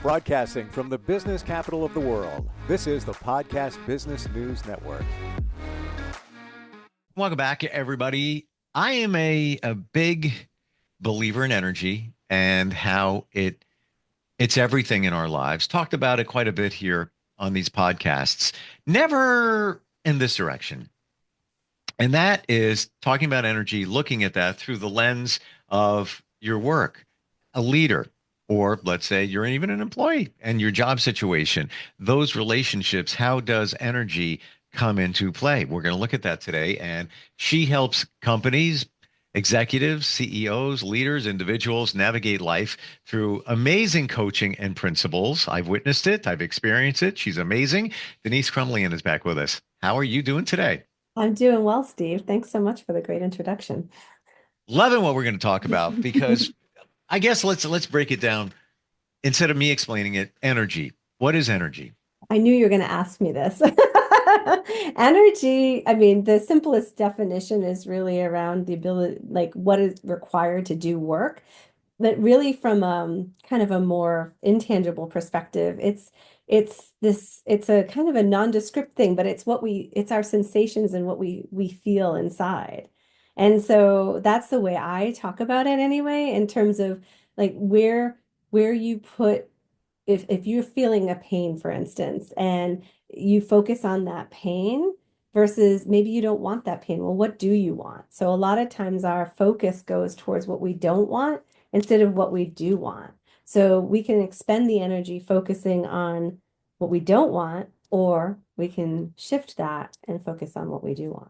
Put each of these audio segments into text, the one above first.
Broadcasting from the business capital of the world, this is the Podcast Business News Network. Welcome back, everybody. I am a big believer in energy and how it's everything in our lives. Talked about it quite a bit here on these podcasts. Never in this direction. And that is talking about energy, looking at that through the lens of your work, a leader, or let's say you're even an employee and your job situation, those relationships, how does energy come into play? We're going to look at that today. And she helps companies, executives, CEOs, leaders, individuals navigate life through amazing coaching and principles. I've witnessed it. I've experienced it. She's amazing. Denise Krumlian is back with us. How are you doing today? I'm doing well, Steve. Thanks so much for the great introduction. Loving what we're going to talk about because I guess let's break it down. Instead of me explaining it, energy. What is energy? I knew you were going to ask me this. Energy, I mean, the simplest definition is really around the ability, like what is required to do work. But really from kind of a more intangible perspective, it's a kind of a nondescript thing, but it's our sensations and what we feel inside. And so that's the way I talk about it anyway, in terms of like where you put if you're feeling a pain, for instance, and you focus on that pain versus maybe you don't want that pain. Well, what do you want? So a lot of times our focus goes towards what we don't want instead of what we do want. So we can expend the energy focusing on what we don't want, or we can shift that and focus on what we do want.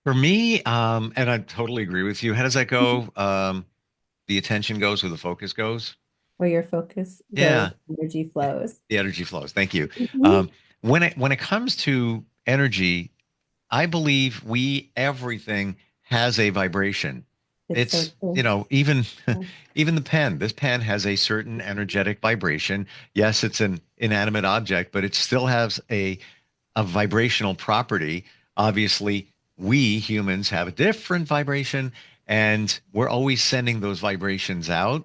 For me, and I totally agree with you. How does that go? The attention goes where the focus goes. Where your focus goes, Yeah, energy flows. the energy flows. Thank you. Mhm. When it comes to energy, I believe everything has a vibration. It's so It's, true. even Yeah. even the pen. This pen has a certain energetic vibration. Yes, it's an inanimate object, but it still has a vibrational property. Obviously, we humans have a different vibration, and we're always sending those vibrations out.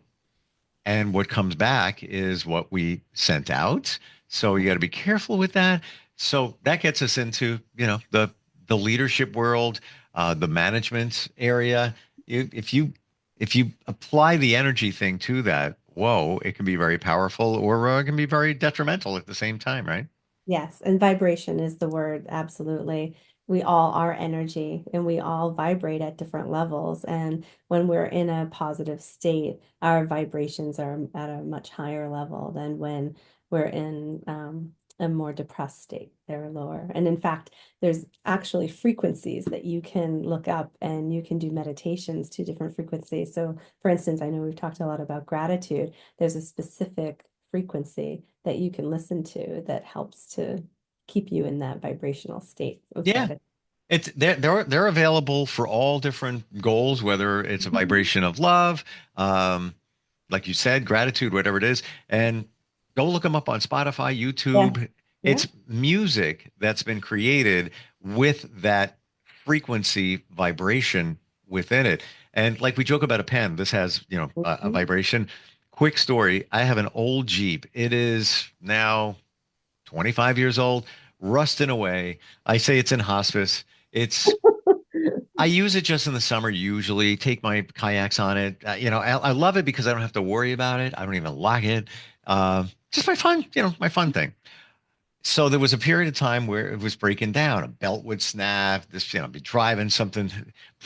And what comes back is what we sent out. So you got to be careful with that. So that gets us into, the leadership world, the management area. If you apply the energy thing to that, whoa, it can be very powerful, or it can be very detrimental at the same time, right? Yes, and vibration is the word, absolutely. We all are energy and we all vibrate at different levels. And when we're in a positive state, our vibrations are at a much higher level than when we're in a more depressed state. They're lower. And in fact, there's actually frequencies that you can look up and you can do meditations to different frequencies. So, for instance, I know we've talked a lot about gratitude. There's a specific frequency that you can listen to that helps to keep you in that vibrational state of Yeah. gratitude. They're available for all different goals, whether it's a Mhm. vibration of love, um, like you said, gratitude, whatever it is. And go look them up on Spotify, Yeah, YouTube. yeah. It's music that's been created with that frequency vibration within it. And like we joke about a pen, this has, a Mhm. vibration. Quick story. I have an old Jeep. It is now 25 years old, rusting away. I say it's in hospice. It's I use it just in the summer usually, take my kayaks on it. I love it because I don't have to worry about it. I don't even lock it. Just my fun, my fun thing. So there was a period of time where it was breaking down. A belt would snap. This, I'd be driving something,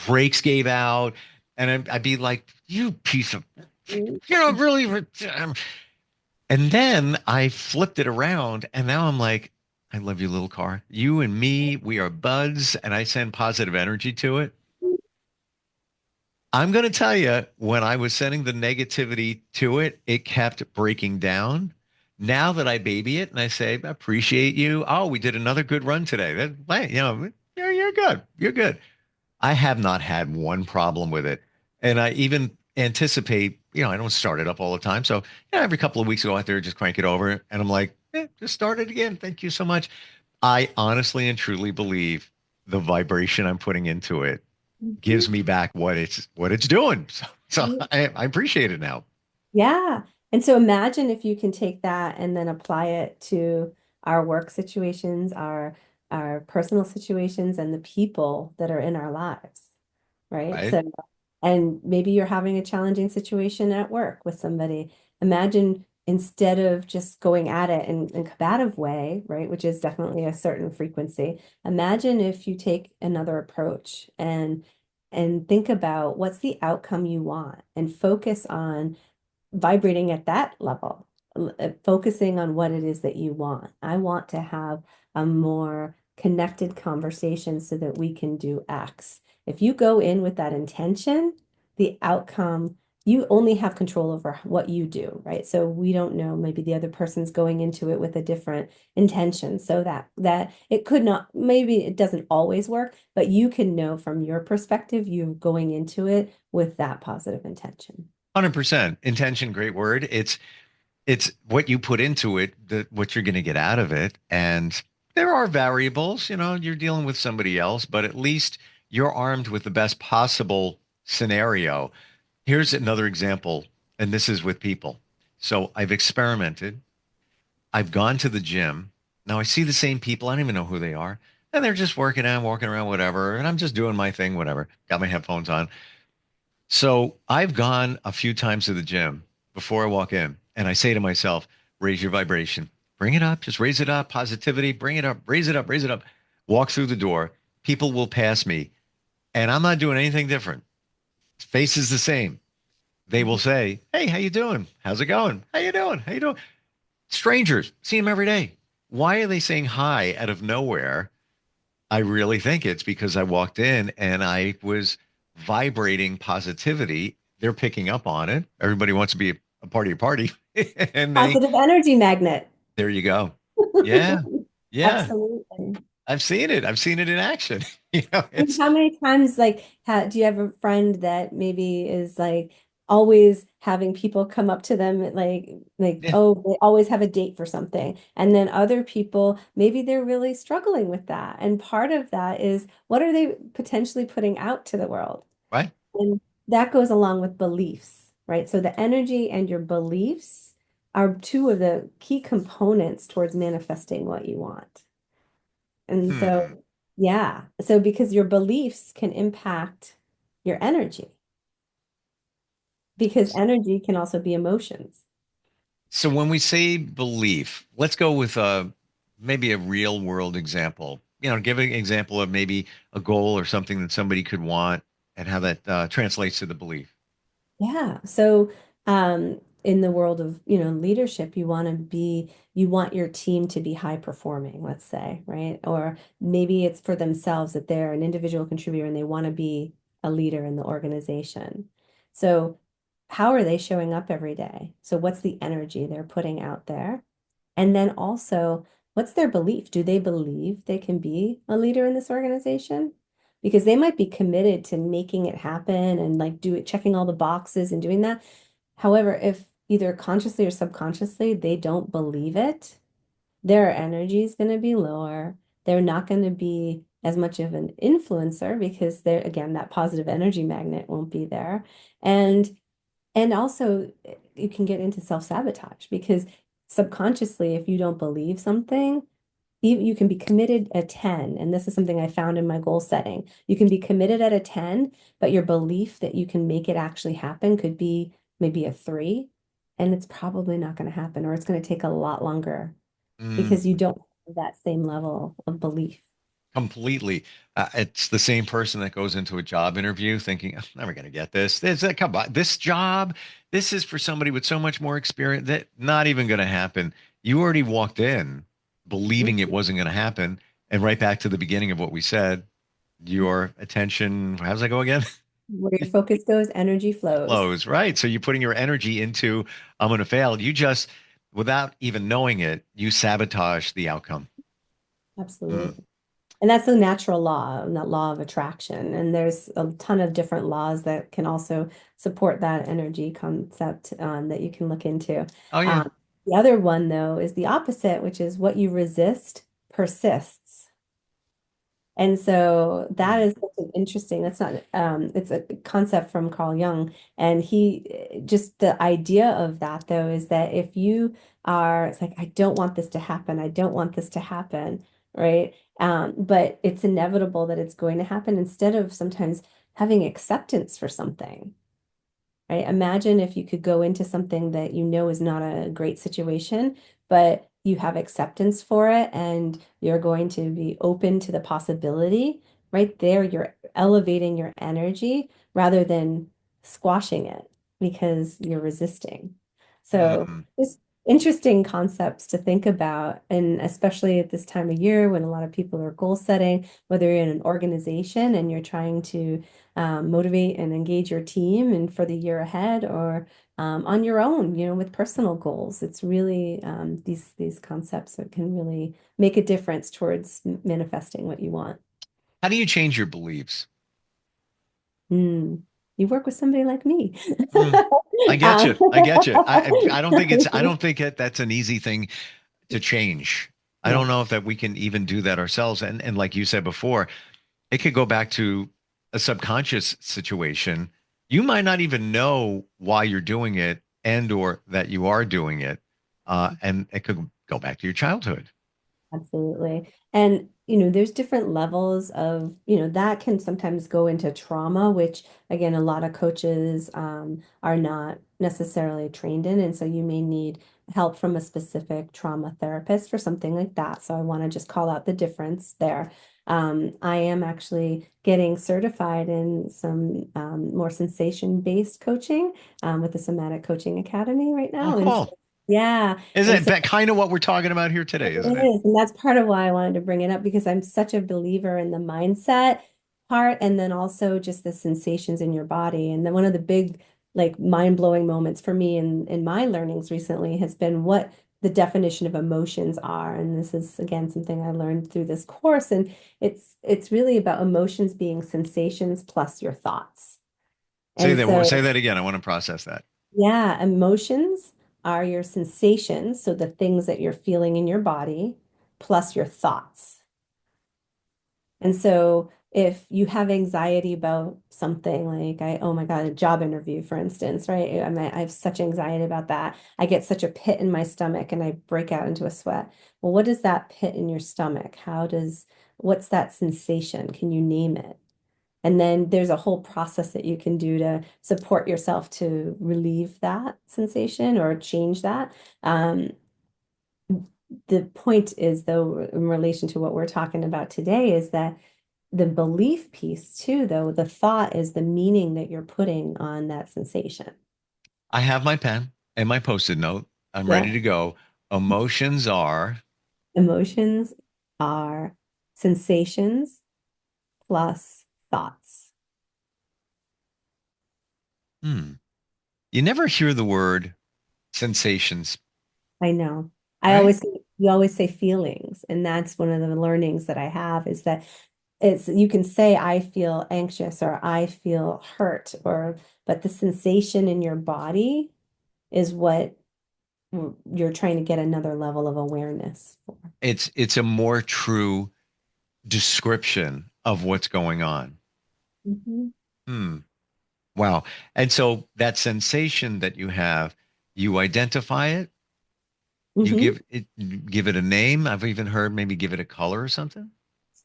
brakes gave out, and I'd be like, "You piece of, really." And then I flipped it around, and now I'm like, I love you, little car. You and me, we are buds, and I send positive energy to it. I'm going to tell you, when I was sending the negativity to it, it kept breaking down. Now that I baby it and I say, I appreciate you. Oh, we did another good run today. Hey, you're good. You're good. I have not had one problem with it. And I even anticipate, I don't start it up all the time. So, every couple of weeks I go out there, just crank it over. And I'm like, just start it again. Thank you so much. I honestly and truly believe the vibration I'm putting into it Mhm. gives me back what it's doing. So I appreciate it now. Yeah. And so imagine if you can take that and then apply it to our work situations, our personal situations, and the people that are in our lives, right? Right? So, and maybe you're having a challenging situation at work with somebody. Imagine instead of just going at it in a combative way, right, which is definitely a certain frequency, imagine if you take another approach and think about what's the outcome you want and focus on vibrating at that level, focusing on what it is that you want. I want to have a more connected conversation so that we can do X. If you go in with that intention, the outcome, you only have control over what you do, right? So we don't know, maybe the other person's going into it with a different intention. So that it could not, maybe it doesn't always work, but you can know from your perspective, you going into it with that positive intention. 100%. Intention, great word. It's what you put into it, what you're going to get out of it. And there are variables, you're dealing with somebody else, but at least you're armed with the best possible scenario. Here's another example, and this is with people. So I've experimented. I've gone to the gym. Now I see the same people. I don't even know who they are. And they're just working out, walking around, whatever. And I'm just doing my thing, whatever. Got my headphones on. So I've gone a few times to the gym before I walk in, and I say to myself, raise your vibration, bring it up, just raise it up, positivity, bring it up, raise it up, raise it up. Walk through the door. People will pass me, and I'm not doing anything different. Face is the same. They will say, "Hey, how you doing? How's it going? How you doing? How you doing?" Strangers, see them every day. Why are they saying hi out of nowhere? I really think it's because I walked in and I was vibrating positivity. They're picking up on it. Everybody wants to be a part of your party. And Positive energy magnet. there you go. Yeah. Yeah. Absolutely. I've seen it. I've seen it in action. It's How many times, like, do you have a friend that maybe is like always having people come up to them, yeah, oh, they always have a date for something, and then other people maybe they're really struggling with that, and part of that is what are they potentially putting out to the world, right. and that goes along with beliefs, right? So the energy and your beliefs are two of the key components towards manifesting what you want. And Hmm. so, yeah. So because your beliefs can impact your energy, because energy can also be emotions. So when we say belief, let's go with maybe a real world example. Give an example of maybe a goal or something that somebody could want and how that translates to the belief. Yeah. So, in the world of, leadership, you want your team to be high performing, let's say, right? Or maybe it's for themselves that they're an individual contributor and they want to be a leader in the organization. So, how are they showing up every day? So, what's the energy they're putting out there? And then also, what's their belief? Do they believe they can be a leader in this organization? Because they might be committed to making it happen and like do it, checking all the boxes and doing that. However, if either consciously or subconsciously they don't believe it, their energy is going to be lower. They're not going to be as much of an influencer because they're, again, that positive energy magnet won't be there. And and also, you can get into self-sabotage because subconsciously, if you don't believe something, you can be committed at 10. And this is something I found in my goal setting. You can be committed at a 10, but your belief that you can make it actually happen could be maybe a 3. And it's probably not going to happen, or it's going to take a lot longer because you Mm, don't have that same level of belief. completely. It's the same person that goes into a job interview thinking, I'm never going to get this. Come on, this job, this is for somebody with so much more experience that not even going to happen. You already walked in believing it wasn't going to happen. And right back to the beginning of what we said, your attention, how does that go again? Where your focus goes, energy flows. Flows, right? So you're putting your energy into, I'm going to fail. You just, without even knowing it, you sabotage the outcome. Mm. Absolutely. And that's the natural law, and that law of attraction. And there's a ton of different laws that can also support that energy concept that you can look into. Oh, yeah. Um, the other one, though, is the opposite, which is what you resist persists. And so that Hmm. is such an interesting, that's not, it's a concept from Carl Jung. And just the idea of that though, is that if you are, it's like, I don't want this to happen. I don't want this to happen. Right. But it's inevitable that it's going to happen instead of sometimes having acceptance for something. Right? Imagine if you could go into something that you know is not a great situation, but you have acceptance for it and you're going to be open to the possibility. Right there, you're elevating your energy rather than squashing it because you're resisting. So, Hmm. just interesting concepts to think about, and especially at this time of year when a lot of people are goal setting, whether you're in an organization and you're trying to motivate and engage your team and for the year ahead or on your own, with personal goals. It's really these concepts that can really make a difference towards manifesting what you want. How do you change your beliefs? Mm. You work with somebody like me. Hmm. I get Um, you. I get you. I don't think I don't think that's an easy thing to change. I don't yeah, know if that we can even do that ourselves. And like you said before, it could go back to a subconscious situation. You might not even know why you're doing it and or that you are doing it. And it could go back to your childhood. absolutely. And, there's different levels of, that can sometimes go into trauma, which again, a lot of coaches are not necessarily trained in. And so you may need help from a specific trauma therapist for something like that. So I want to just call out the difference there. I am actually getting certified in some more sensation-based coaching with the Somatic Coaching Academy right Oh, now. And so, cool. yeah. And Isn't so that kind of what we're talking about here today, it isn't it? is, and that's part of why I wanted to bring it up because I'm such a believer in the mindset part and then also just the sensations in your body. And then one of the big, like mind-blowing moments for me in my learnings recently has been what the definition of emotions are. And this is again something I learned through this course. And it's really about emotions being sensations plus your thoughts. And Say so that again. I want to process that. yeah, emotions are your sensations, so the things that you're feeling in your body, plus your thoughts. And so if you have anxiety about something like oh my God, a job interview, for instance, right? I have such anxiety about that. I get such a pit in my stomach and I break out into a sweat. Well, what is that pit in your stomach? What's that sensation? Can you name it? And then there's a whole process that you can do to support yourself to relieve that sensation or change that. Um, the point is, though, in relation to what we're talking about today, is that the belief piece, too, though, the thought is the meaning that you're putting on that sensation. I have my pen and my post-it note. I'm Yeah. ready to go. Emotions are, Emotions are sensations plus thoughts. hmm. You never hear the word sensations, I know. right? You always say feelings, and that's one of the learnings that I have is that you can say I feel anxious or I feel hurt but the sensation in your body is what you're trying to get another level of awareness for. It's a more true description of what's going on. Hmm. Hmm. Wow. And so that sensation that you have, you identify it, you Hmm. give it a name. I've even heard maybe give it a color or something.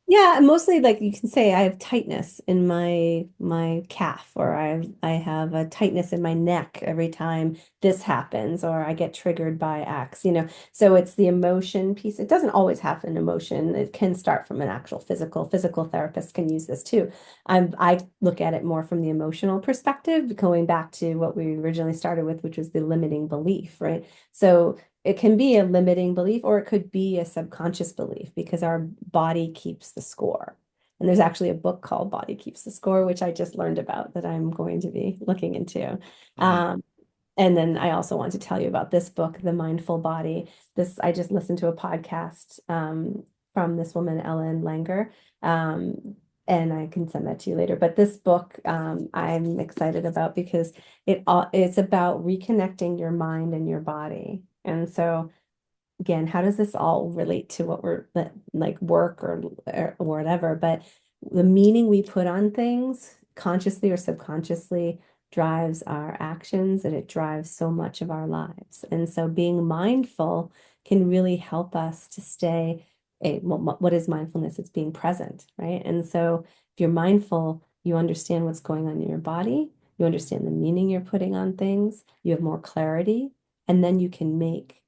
Yeah, mostly like you can say I have tightness in my calf, or I have a tightness in my neck every time this happens, or I get triggered by X. So it's the emotion piece. It doesn't always have an emotion. It can start from an actual physical therapist can use this too. I look at it more from the emotional perspective, going back to what we originally started with, which was the limiting belief, right? So it can be a limiting belief or it could be a subconscious belief because our body keeps the score. And there's actually a book called Body Keeps the Score, which I just learned about that I'm going to be looking into. Hmm. Um, and then I also want to tell you about this book, The Mindful Body. I just listened to a podcast from this woman, Ellen Langer. And I can send that to you later. But this book I'm excited about because it's about reconnecting your mind and your body. And so again, how does this all relate to what we're like work or whatever? But the meaning we put on things, consciously or subconsciously, drives our actions and it drives so much of our lives. And so being mindful can really help us to stay well, what is mindfulness? It's being present, right? And so if you're mindful, you understand what's going on in your body, you understand the meaning you're putting on things, you have more clarity, and then you can make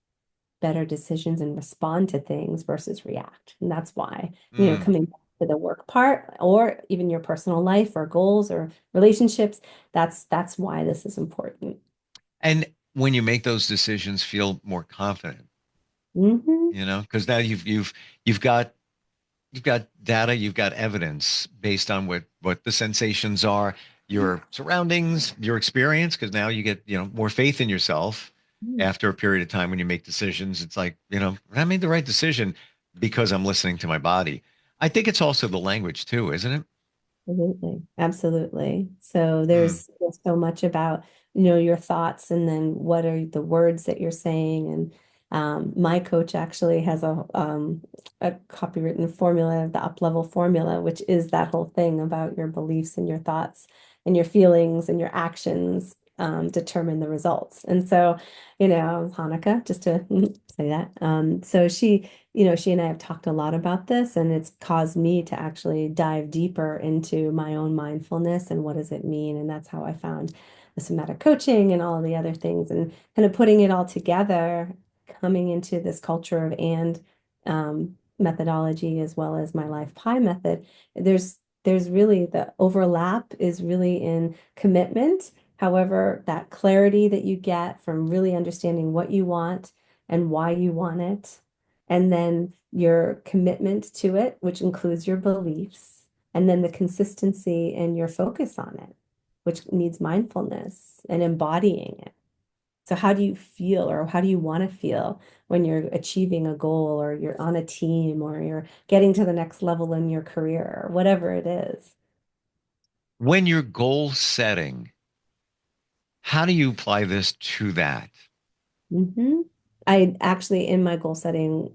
better decisions and respond to things versus react. And that's why, Mm. coming back to the work part or even your personal life or goals or relationships, that's why this is important. And when you make those decisions, feel more confident, Hmm. because now you've got data, you've got evidence based on what the sensations are, your surroundings, your experience, because now you get, more faith in yourself after a period of time when you make decisions. It's like, I made the right decision because I'm listening to my body. I think it's also the language too, isn't it? Absolutely. Absolutely. So Mm. there's so much about, your thoughts and then what are the words that you're saying. And my coach actually has a copywritten formula, the up level formula, which is that whole thing about your beliefs and your thoughts and your feelings and your actions determine the results. And so, Hanukkah, just to say that. So she and I have talked a lot about this, and it's caused me to actually dive deeper into my own mindfulness and what does it mean. And that's how I found the somatic coaching and all of the other things, and kind of putting it all together, coming into this culture of methodology as well as my life pie method. There's really the overlap is really in commitment. However, that clarity that you get from really understanding what you want and why you want it, and then your commitment to it, which includes your beliefs, and then the consistency and your focus on it, which needs mindfulness and embodying it. So, how do you feel, or how do you want to feel when you're achieving a goal, or you're on a team, or you're getting to the next level in your career, or whatever it is? When you're goal setting, how do you apply this to that? Hmm. I actually, in my goal setting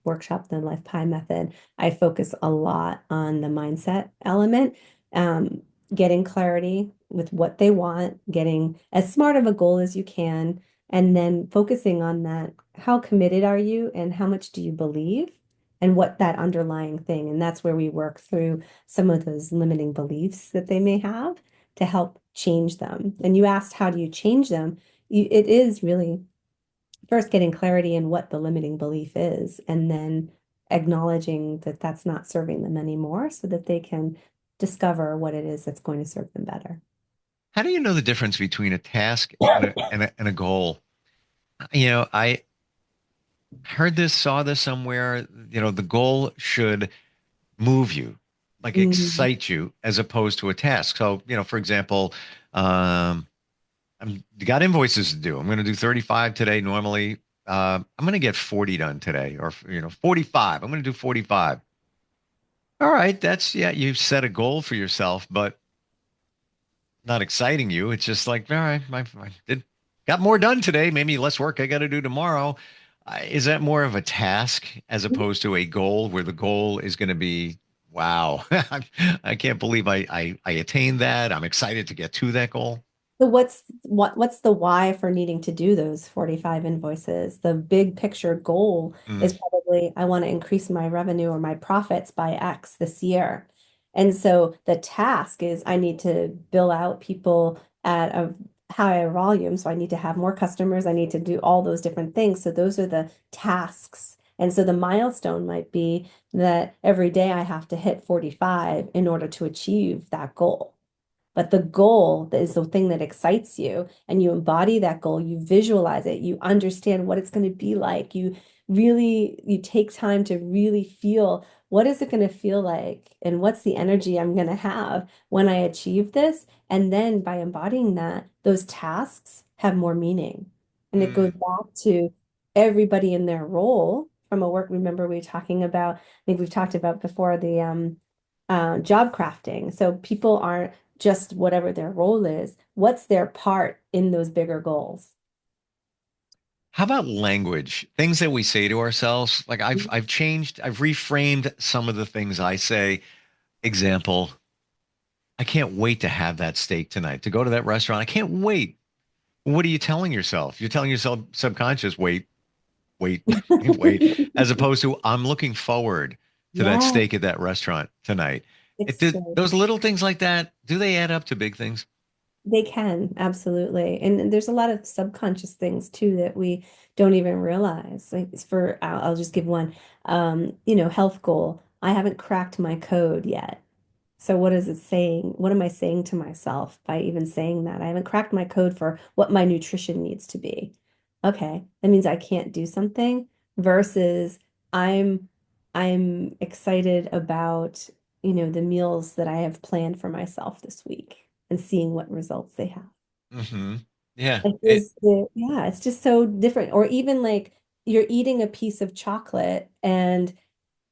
workshop, the Life Pie Method, I focus a lot on the mindset element, um, getting clarity with what they want, getting as smart of a goal as you can, and then focusing on that. How committed are you, and how much do you believe, and what that underlying thing? And that's where we work through some of those limiting beliefs that they may have to help change them. And you asked, how do you change them? It is really first getting clarity in what the limiting belief is, and then acknowledging that that's not serving them anymore so that they can discover what it is that's going to serve them better. How do you know the difference between a task and a goal? I heard this, saw this somewhere. The goal should move you, like Mhm. excite you, as opposed to a task. So, for example, um, I'm got invoices to do. I'm going to do 35 today. Normally, I'm going to get 40 done today, or 45. I'm going to do 45. All right, yeah. You've set a goal for yourself, but not exciting you. It's just like, all right, I did got more done today. Maybe less work I got to do tomorrow. Is that more of a task as opposed to a goal, where the goal is going to be, wow, I can't believe I attained that. I'm excited to get to that goal. So what's the why for needing to do those 45 invoices? The big picture goal Mm, is probably I want to increase my revenue or my profits by X this year. And so the task is I need to bill out people at a higher volume. So I need to have more customers. I need to do all those different things. So those are the tasks. And so the milestone might be that every day I have to hit 45 in order to achieve that goal. But the goal is the thing that excites you, and you embody that goal, you visualize it, you understand what it's going to be like. You take time to really feel what is it going to feel like, and what's the energy I'm going to have when I achieve this. And then by embodying that, those tasks have more meaning. And it goes mm. back to everybody in their role from a work. Remember, we were talking about, I think we've talked about before the job crafting. So people aren't just whatever their role is, what's their part in those bigger goals? How about language? Things that we say to ourselves. Like I've changed, I've reframed some of the things I say. Example, I can't wait to have that steak tonight, to go to that restaurant. I can't wait. What are you telling yourself? You're telling yourself subconscious, wait, wait, wait, as opposed to I'm looking forward to that Yeah, steak at that restaurant tonight. It it's did so those little things like that, do they add up to big things? they can, absolutely. And there's a lot of subconscious things too that we don't even realize. Like I'll just give one, health goal. I haven't cracked my code yet. So what is it saying? What am I saying to myself by even saying that? I haven't cracked my code for what my nutrition needs to be. Okay, that means I can't do something versus I'm I'm excited about, the meals that I have planned for myself this week and seeing what results they have. Hmm. Yeah. Yeah, it's just so different. Or even like you're eating a piece of chocolate and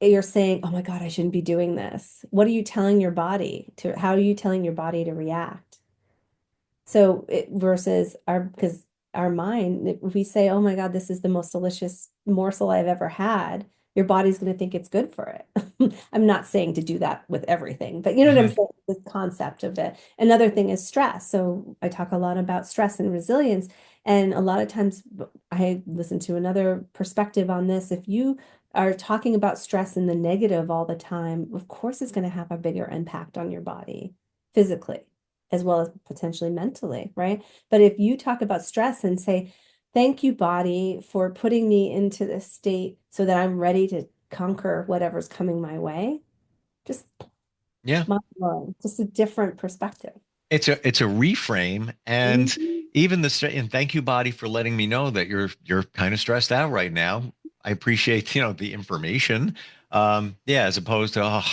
you're saying, "Oh my God, I shouldn't be doing this." What are you telling your body to, how are you telling your body to react? So it versus because our mind, if we say, "Oh my God, this is the most delicious morsel I've ever had," your body's going to think it's good for it. I'm not saying to do that with everything, but you know what I'm Hmm. saying? This concept of it. Another thing is stress. So I talk a lot about stress and resilience. And a lot of times I listen to another perspective on this. If you are talking about stress in the negative all the time, of course it's going to have a bigger impact on your body physically as well as potentially mentally, right? But if you talk about stress and say, thank you, body, for putting me into this state so that I'm ready to conquer whatever's coming my way, just Yeah. mind blowing, just a different perspective. It's a reframe, and Mhm. even and thank you, body, for letting me know that you're kind of stressed out right now. I appreciate, the information. Yeah, as opposed to, oh,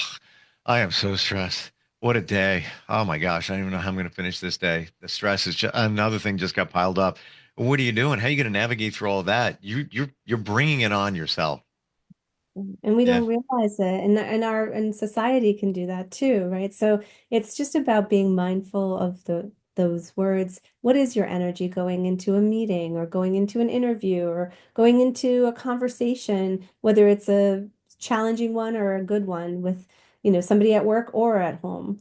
I am so stressed. What a day. Oh my gosh, I don't even know how I'm going to finish this day. The stress is just another thing just got piled up. What are you doing? How are you going to navigate through all of that? You're bringing it on yourself. And we Yeah. don't realize it. And society can do that too, right? So it's just about being mindful of those words. What is your energy going into a meeting or going into an interview or going into a conversation, whether it's a challenging one or a good one with, somebody at work or at home,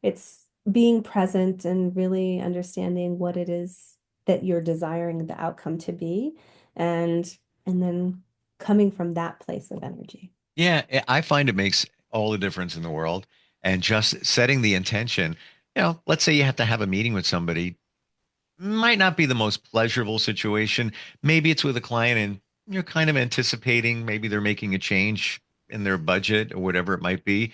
it's being present and really understanding what it is that you're desiring the outcome to be. And and then coming from that place of energy. Yeah, I find it makes all the difference in the world. And just setting the intention, let's say you have to have a meeting with somebody, might not be the most pleasurable situation. Maybe it's with a client and you're kind of anticipating maybe they're making a change in their budget or whatever it might be.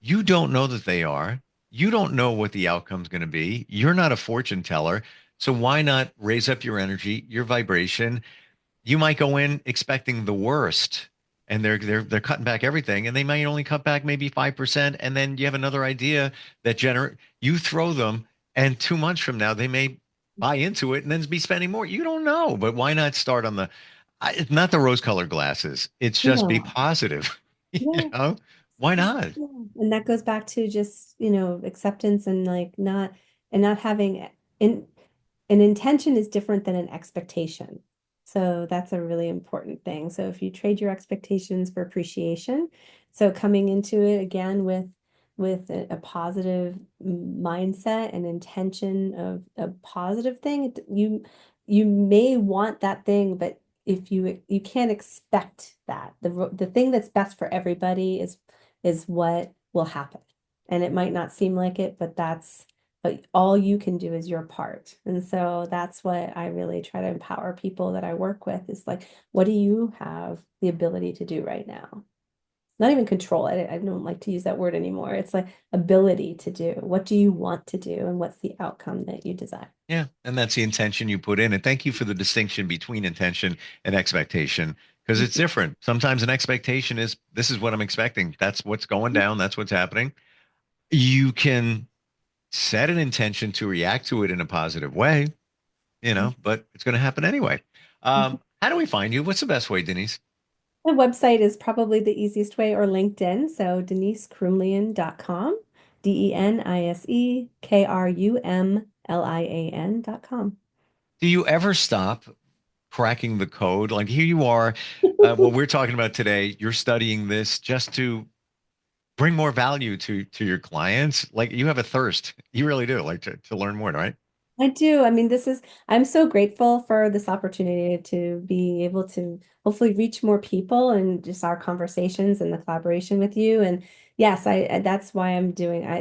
You don't know that they are. You don't know what the outcome's going to be. You're not a fortune teller. So why not raise up your energy, your vibration, you might go in expecting the worst and they're cutting back everything and they might only cut back maybe 5% and then you have another idea that generate you throw them and 2 months from now they may buy into it and then be spending more. You don't know, but why not start on it's not the rose colored glasses, it's just be Yeah, positive. you yeah. know why not? Yeah. And that goes back to just, acceptance and like not having in an intention is different than an expectation. So that's a really important thing. So if you trade your expectations for appreciation, so coming into it again with a positive mindset and intention of a positive thing, you may want that thing, but if you can't expect that. The thing that's best for everybody is what will happen. And it might not seem like it, but all you can do is your part. And so that's what I really try to empower people that I work with is like, what do you have the ability to do right now? Not even control. I don't like to use that word anymore. It's like ability to do. What do you want to do? And what's the outcome that you desire? Yeah, and that's the intention you put in. And thank you for the distinction between intention and expectation, because it's different. Sometimes an expectation is this is what I'm expecting. That's what's going down. That's what's happening. You can set an intention to react to it in a positive way, but it's going to happen anyway. How do we find you? What's the best way, Denise? The website is probably the easiest way, or LinkedIn. So denisekrumlian.com, DeniseKrumlian.com. Do you ever stop cracking the code. Like here you are, what we're talking about today, you're studying this just to bring more value to your clients. Like you have a thirst. You really do like to learn more, right? I do. I mean, I'm so grateful for this opportunity to be able to hopefully reach more people and just our conversations and the collaboration with you. And yes, that's why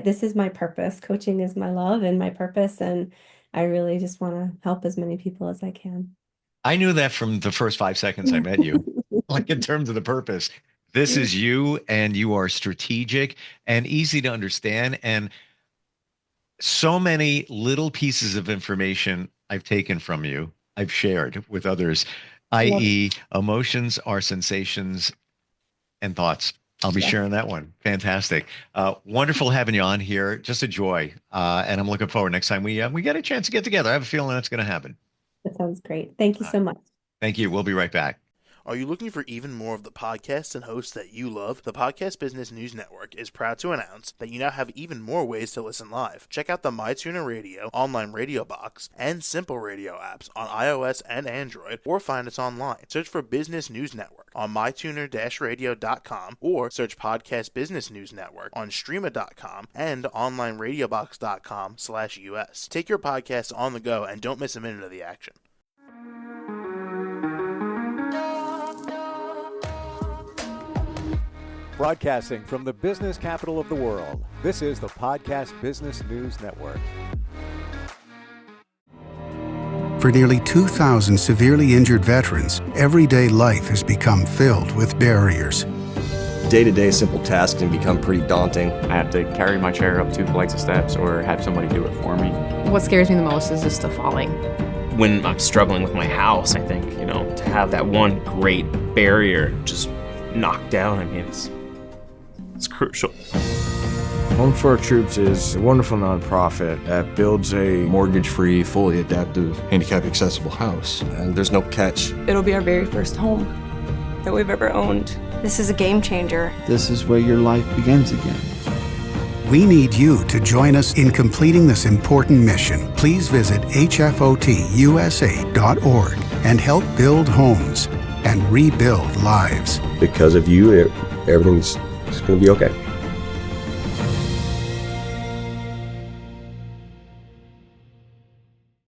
this is my purpose. Coaching is my love and my purpose. And I really just want to help as many people as I can. I knew that from the first 5 seconds I met you, like in terms of the purpose. This is you, and you are strategic and easy to understand. And so many little pieces of information I've taken from you, I've shared with others, i.e., emotions are sensations and thoughts. I'll be sharing that one. Fantastic. Wonderful having you on here. Just a joy. And I'm looking forward next time we get a chance to get together. I have a feeling that's going to happen. That sounds great. Thank you so much. Thank you. We'll be right back. Are you looking for even more of the podcasts and hosts that you love? The Podcast Business News Network is proud to announce that you now have even more ways to listen live. Check out the MyTuner Radio, online radio box, and Simple Radio apps on iOS and Android, or find us online. Search for Business News Network on mytuner-radio.com, or search Podcast Business News Network on streama.com and onlineradiobox.com/US. Take your podcast on the go and don't miss a minute of the action. Broadcasting from the business capital of the world, this is the Podcast Business News Network. For nearly 2,000 severely injured veterans, everyday life has become filled with barriers. Day-to-day simple tasks can become pretty daunting. I have to carry my chair up 2 flights of steps or have somebody do it for me. What scares me the most is just the falling. When I'm struggling with my house, I think, to have that one great barrier just knocked down, I mean, it's crucial. Home for Our Troops is a wonderful nonprofit that builds a mortgage-free, fully adaptive, handicap-accessible house. And there's no catch. It'll be our very first home that we've ever owned. This is a game changer. This is where your life begins again. We need you to join us in completing this important mission. Please visit hfotusa.org and help build homes and rebuild lives. Because of you, everything's going to be okay.